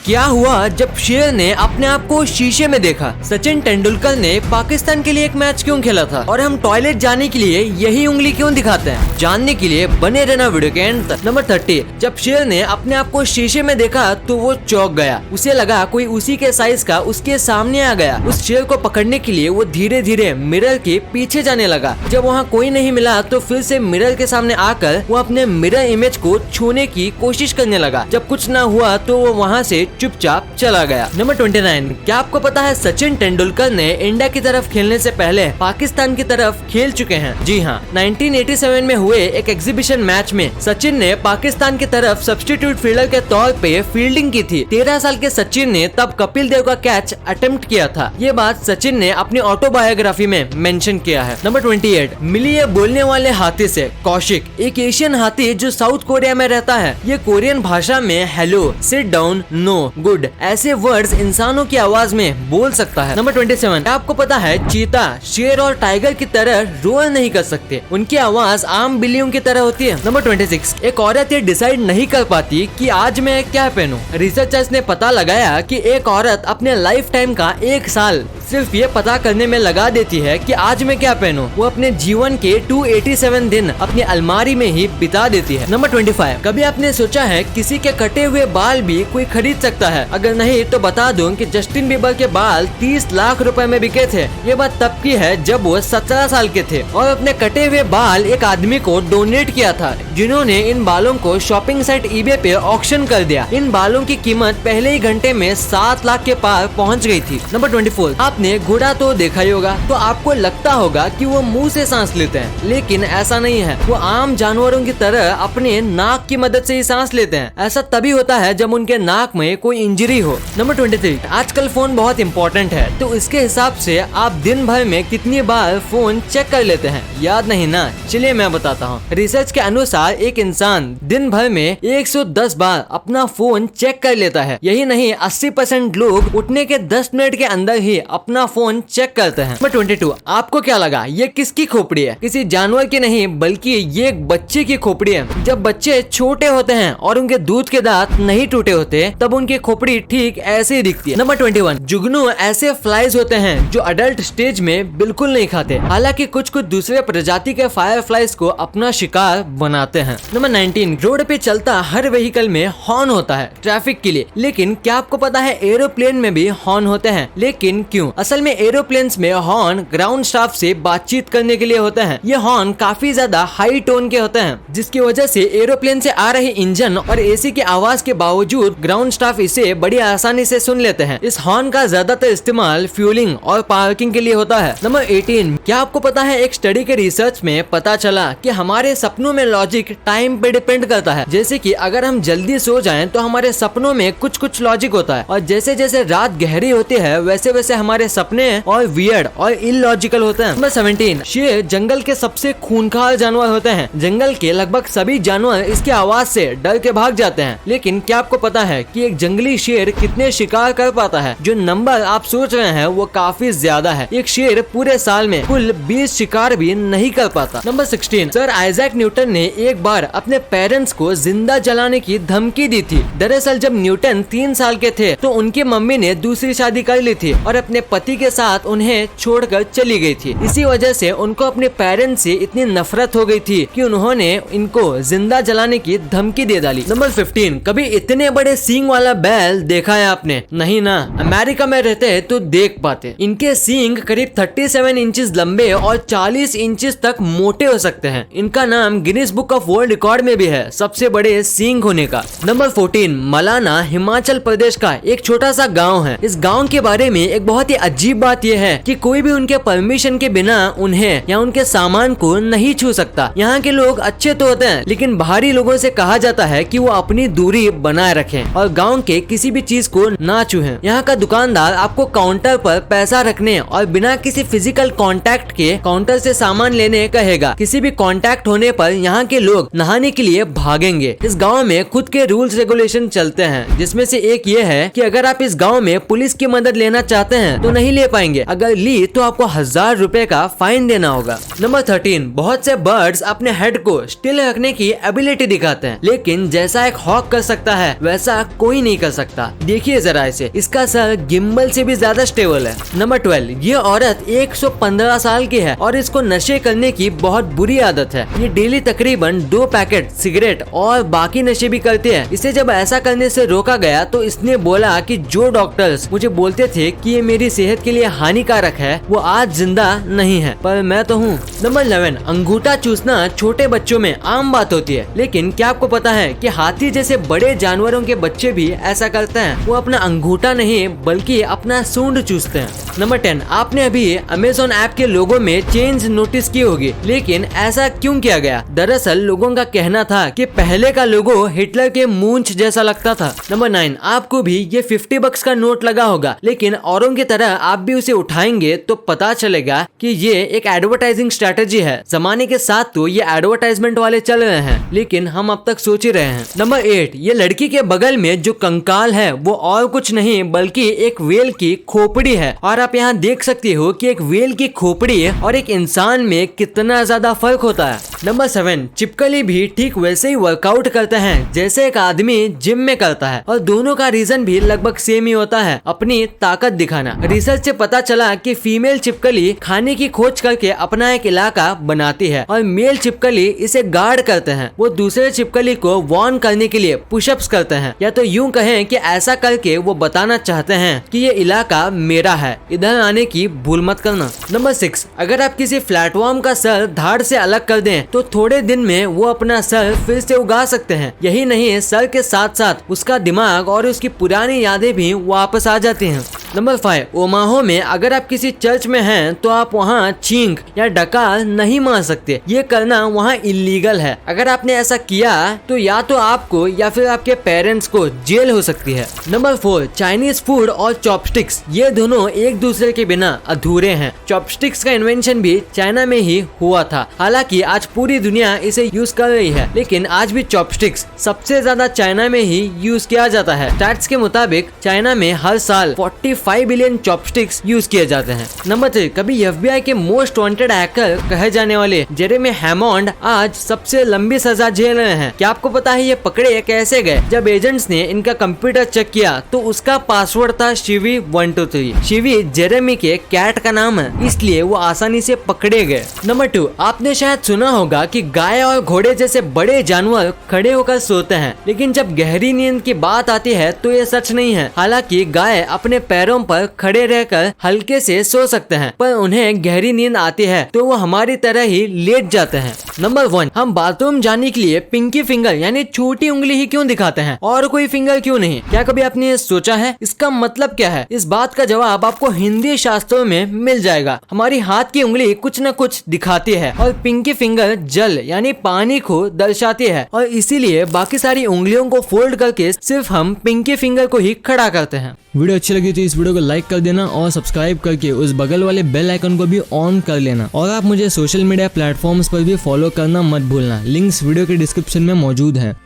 क्या हुआ जब शेर ने अपने आप को शीशे में देखा? सचिन तेंदुलकर ने पाकिस्तान के लिए एक मैच क्यों खेला था और हम टॉयलेट जाने के लिए यही उंगली क्यों दिखाते हैं? जानने के लिए बने रहना वीडियो के एंड तक। नंबर 30, जब शेर ने अपने आप को शीशे में देखा तो वो चौंक गया। उसे लगा कोई उसी के साइज का उसके सामने आ गया। उस शेर को पकड़ने के लिए वो धीरे धीरे मिरर के पीछे जाने लगा। जब वहाँ कोई नहीं मिला तो फिर से मिरर के सामने आकर वो अपने मिरर इमेज को छूने की कोशिश करने लगा। जब कुछ ना हुआ तो वो वहाँ से चुपचाप चला गया। नंबर 29, क्या आपको पता है सचिन तेंदुलकर ने इंडिया की तरफ खेलने से पहले पाकिस्तान की तरफ खेल चुके हैं? जी हाँ, 1987 में हुए एक एग्जीबिशन मैच में सचिन ने पाकिस्तान की तरफ सब्स्टिट्यूट फील्डर के तौर पे फील्डिंग की थी। 13 साल के सचिन ने तब कपिल देव का कैच अटेम्प्ट किया था। ये बात सचिन ने अपनी ऑटोबायोग्राफी में मेंशन किया है। नंबर 28, मिलिए बोलने वाले हाथी से। कौशिक एक एशियन हाथी जो साउथ कोरिया में रहता है। ये कोरियन भाषा में hello, sit down, no, good ऐसे वर्ड्स इंसानों की आवाज में बोल सकता है। नंबर 27, आपको पता है चीता शेर और टाइगर की तरह रोल नहीं कर सकते। उनकी आवाज आम बिल्लियों की तरह होती है। नंबर 26, एक औरत ये डिसाइड नहीं कर पाती कि आज मैं क्या पहनूं। रिसर्चर्स ने पता लगाया कि एक औरत अपने लाइफ टाइम का 1 साल सिर्फ ये पता करने में लगा देती है कि आज मैं क्या पहनूं। वो अपने जीवन के 287 दिन अपनी अलमारी में ही बिता देती है। नंबर 25, कभी आपने सोचा है किसी के कटे हुए बाल भी कोई खरीद सकता है? अगर नहीं तो बता दूं कि जस्टिन बीबर के बाल 30 लाख रुपए में बिके थे। ये बात तब की है जब वो 17 साल के थे और अपने कटे हुए बाल एक आदमी को डोनेट किया था, जिन्होंने इन बालों को शॉपिंग साइट ईबे पे ऑक्शन कर दिया। इन बालों की कीमत पहले ही घंटे में 7 लाख के पार पहुंच गई थी। नंबर 24, आपने घोड़ा तो देखा ही होगा, तो आपको लगता होगा कि वो मुंह से सांस लेते हैं, लेकिन ऐसा नहीं है। वो आम जानवरों की तरह अपने नाक की मदद से ही सांस लेते हैं। ऐसा तभी होता है जब उनके नाक में कोई इंजरी हो। नंबर 23, आजकल फोन बहुत इंपॉर्टेंट है, तो इसके हिसाब से आप दिन भर में कितनी बार फोन चेक कर लेते हैं? याद नहीं ना? चलिए मैं बताता हूँ। रिसर्च के अनुसार एक इंसान दिन भर में 110 बार अपना फोन चेक कर लेता है। यही नहीं, 80% लोग उठने के 10 मिनट के अंदर ही अपना फोन चेक करते हैं। नंबर 22, आपको क्या लगा ये किसकी खोपड़ी है? किसी जानवर की नहीं, बल्कि ये एक बच्चे की खोपड़ी है। जब बच्चे छोटे होते हैं और उनके दूध के दांत नहीं टूटे होते, तब उनकी खोपड़ी ठीक ऐसे ही दिखती है। नंबर 21, जुगनू ऐसे फ्लाइज होते हैं जो अडल्ट स्टेज में बिल्कुल नहीं खाते। हालांकि कुछ दूसरे प्रजाति के फायर फ्लाइज को अपना शिकार बनाते हैं। नंबर 19, रोड पे चलता हर व्हीकल में हॉर्न होता है ट्रैफिक के लिए, लेकिन क्या आपको पता है एरोप्लेन में भी हॉर्न होते हैं? लेकिन क्यों? असल में एरोप्लेन्स में हॉर्न ग्राउंड स्टाफ से बातचीत करने के लिए होते हैं। ये हॉर्न काफी ज्यादा हाई टोन के होते हैं, जिसकी वजह से एरोप्लेन से आ रही इंजन और एसी की आवाज के बावजूद ग्राउंड स्टाफ इसे बड़ी आसानी से सुन लेते हैं। इस हॉर्न का ज्यादातर इस्तेमाल फ्यूलिंग और पार्किंग के लिए होता है। नंबर 18, क्या आपको पता है एक स्टडी के रिसर्च में पता चला कि हमारे सपनों में लॉजिक टाइम पे डिपेंड करता है। जैसे कि अगर हम जल्दी सो जाएं तो हमारे सपनों में कुछ लॉजिक होता है, और जैसे जैसे रात गहरी होती है वैसे वैसे हमारे सपने और वियर्ड और इलॉजिकल होते हैं। नंबर 17, शेर जंगल के सबसे खूंखार जानवर होते हैं। जंगल के लगभग सभी जानवर इसकी आवाज से डर के भाग जाते हैं, लेकिन क्या आपको पता है कि एक जंगली शेर कितने शिकार कर पाता है? जो नंबर आप सोच रहे हैं वो काफी ज्यादा है। एक शेर पूरे साल में कुल 20 शिकार भी नहीं कर पाता। नंबर 16, सर आइजैक न्यूटन ने एक बार अपने पेरेंट्स को जिंदा जलाने की धमकी दी थी। दरअसल जब न्यूटन 3 साल के थे तो उनकी मम्मी ने दूसरी शादी कर ली थी और अपने पति के साथ उन्हें छोड़कर चली गई थी। इसी वजह से उनको अपने पेरेंट्स से इतनी नफरत हो गई थी कि उन्होंने इनको जिंदा जलाने की धमकी दे डाली। नंबर 15, कभी इतने बड़े सींग वाला बैल देखा है आपने? नहीं ना, अमेरिका में रहते हैं तो देख पाते। इनके सींग करीब 37 इंचेस लंबे और 40 इंचेस तक मोटे हो सकते हैं। इनका नाम Guinness book of world record में भी है सबसे बड़े सींग होने का। नंबर 14, मलाना हिमाचल प्रदेश का एक छोटा सा गाँव है। इस गाँव के बारे में एक बहुत ही अजीब बात यह है कि कोई भी उनके परमिशन के बिना उन्हें या उनके सामान को नहीं छू सकता। यहाँ के लोग अच्छे तो होते हैं, लेकिन बाहरी लोगों से कहा जाता है कि वो अपनी दूरी बनाए रखें और गांव के किसी भी चीज को ना छूएं। यहाँ का दुकानदार आपको काउंटर पर पैसा रखने और बिना किसी फिजिकल कांटेक्ट के काउंटर से सामान लेने कहेगा। किसी भी कांटेक्ट होने पर यहाँ के लोग नहाने के लिए भागेंगे। इस गाँव में खुद के रूल्स रेगुलेशन चलते हैं, जिसमें से एक ये है कि अगर आप इस गाँव में पुलिस की मदद लेना चाहते हैं तो तो नहीं ले पाएंगे, अगर ली तो आपको 1000 रुपए का फाइन देना होगा। नंबर 13, बहुत से बर्ड्स अपने हेड को स्टिल रखने की एबिलिटी दिखाते हैं, लेकिन जैसा एक हॉक कर सकता है वैसा कोई नहीं कर सकता। देखिए जरा इसे, इसका सर गिम्बल से भी ज्यादा स्टेबल है। नंबर 12, ये औरत 115 साल की है और इसको नशे करने की बहुत बुरी आदत है। ये डेली तकरीबन 2 पैकेट सिगरेट और बाकी नशे भी करती है। इसे जब ऐसा करने से रोका गया तो इसने बोला कि जो डॉक्टर्स मुझे बोलते थे कि ये मेरी सेहत के लिए हानिकारक है वो आज जिंदा नहीं है, पर मैं तो हूँ। नंबर 11, अंगूठा चूसना छोटे बच्चों में आम बात होती है, लेकिन क्या आपको पता है कि हाथी जैसे बड़े जानवरों के बच्चे भी ऐसा करते हैं? वो अपना अंगूठा नहीं बल्कि अपना सूंड चूसते हैं। नंबर 10, आपने अभी अमेज़न ऐप के लोगो में चेंज नोटिस की होगी, लेकिन ऐसा क्यों किया गया? दरअसल लोगों का कहना था कि पहले का लोगो हिटलर के मूंछ जैसा लगता था। नंबर 9, आपको भी ये 50 बक्स का नोट लगा होगा, लेकिन औरों की तरह आप भी उसे उठाएंगे तो पता चलेगा कि ये एक एडवर्टाइजिंग स्ट्रेटेजी है। जमाने के साथ तो ये एडवर्टाइजमेंट वाले चल रहे हैं, लेकिन हम अब तक सोच ही रहे हैं। नंबर 8, ये लड़की के बगल में जो कंकाल है वो और कुछ नहीं बल्कि एक व्हेल की खोपड़ी है, और आप यहाँ देख सकते हो कि एक व्हेल की खोपड़ी और एक इंसान में कितना ज्यादा फर्क होता है। नंबर 7, छिपकली भी ठीक वैसे ही वर्कआउट करते हैं जैसे एक आदमी जिम में करता है, और दोनों का रीजन भी लगभग सेम ही होता है, अपनी ताकत दिखाना। रिसर्च से पता चला कि फीमेल छिपकली खाने की खोज करके अपना एक इलाका बनाती है और मेल छिपकली इसे गार्ड करते हैं। वो दूसरे छिपकली को वार्न करने के लिए पुशअप्स करते हैं, या तो यूं कहें कि ऐसा करके वो बताना चाहते हैं कि ये इलाका मेरा है, इधर आने की भूल मत करना। नंबर 6, अगर आप किसी प्लेटफॉर्म का सर धाड़ से अलग कर दें तो थोड़े दिन में वो अपना सर फिर से उगा सकते हैं। यही नहीं, सर के साथ साथ उसका दिमाग और उसकी पुरानी यादें भी वापस आ जाती हैं। नंबर 5, ओमाहो में अगर आप किसी चर्च में हैं तो आप वहाँ छींक या डकार नहीं मार सकते। ये करना वहाँ इलीगल है। अगर आपने ऐसा किया तो या तो आपको या फिर आपके पेरेंट्स को जेल हो सकती है। नंबर 4, चाइनीज फूड और चॉपस्टिक्स, ये दोनों एक दूसरे के बिना अधूरे हैं। चॉपस्टिक्स का इन्वेंशन भी चाइना में ही हुआ था, हालांकि आज पूरी दुनिया इसे यूज कर रही है, लेकिन आज भी चॉपस्टिक्स सबसे ज्यादा चाइना में ही यूज किया जाता है। स्टैट्स के मुताबिक चाइना में हर साल 45 बिलियन चॉपस्टिक्स यूज किए जाते हैं। नंबर 3, कभी FBI के मोस्ट वांटेड हैकर कहे जाने वाले जेरेमी हैमॉन्ड आज सबसे लंबी सजा झेल रहे हैं। क्या आपको पता है ये पकड़े कैसे गए? जब एजेंट्स ने इनका कंप्यूटर चेक किया तो उसका पासवर्ड था शिवी123। शिवी जेरेमी के कैट का नाम है, इसलिए वो आसानी से पकड़े गए। नंबर 2, आपने शायद सुना होगा कि गाय और घोड़े जैसे बड़े जानवर खड़े होकर सोते हैं, लेकिन जब गहरी नींद की बात आती है तो ये सच नहीं है। हालांकि गाय अपने पैरों पर खड़े रहकर हल्के से सो सकते हैं, पर उन्हें गहरी नींद आती है तो वो हमारी तरह ही लेट जाते हैं। नंबर 1, हम बाथरूम जाने के लिए पिंकी फिंगर यानी छोटी उंगली ही क्यों दिखाते हैं और कोई फिंगर क्यों नहीं? क्या कभी आपने सोचा है इसका मतलब क्या है? इस बात का जवाब आपको हिंदी शास्त्रों में मिल जाएगा। हमारी हाथ की उंगली कुछ न कुछ दिखाती है और पिंकी फिंगर जल यानी पानी को दर्शाती है, और इसीलिए बाकी सारी उंगलियों को फोल्ड करके सिर्फ हम पिंकी फिंगर को ही खड़ा करते हैं। वीडियो अच्छी लगी तो इस वीडियो को लाइक कर देना और सब्सक्राइब करके उस बगल वाले बेल आइकन को भी ऑन कर लेना, और आप मुझे सोशल मीडिया प्लेटफॉर्म्स पर भी फॉलो करना मत भूलना। लिंक्स वीडियो के डिस्क्रिप्शन में मौजूद है।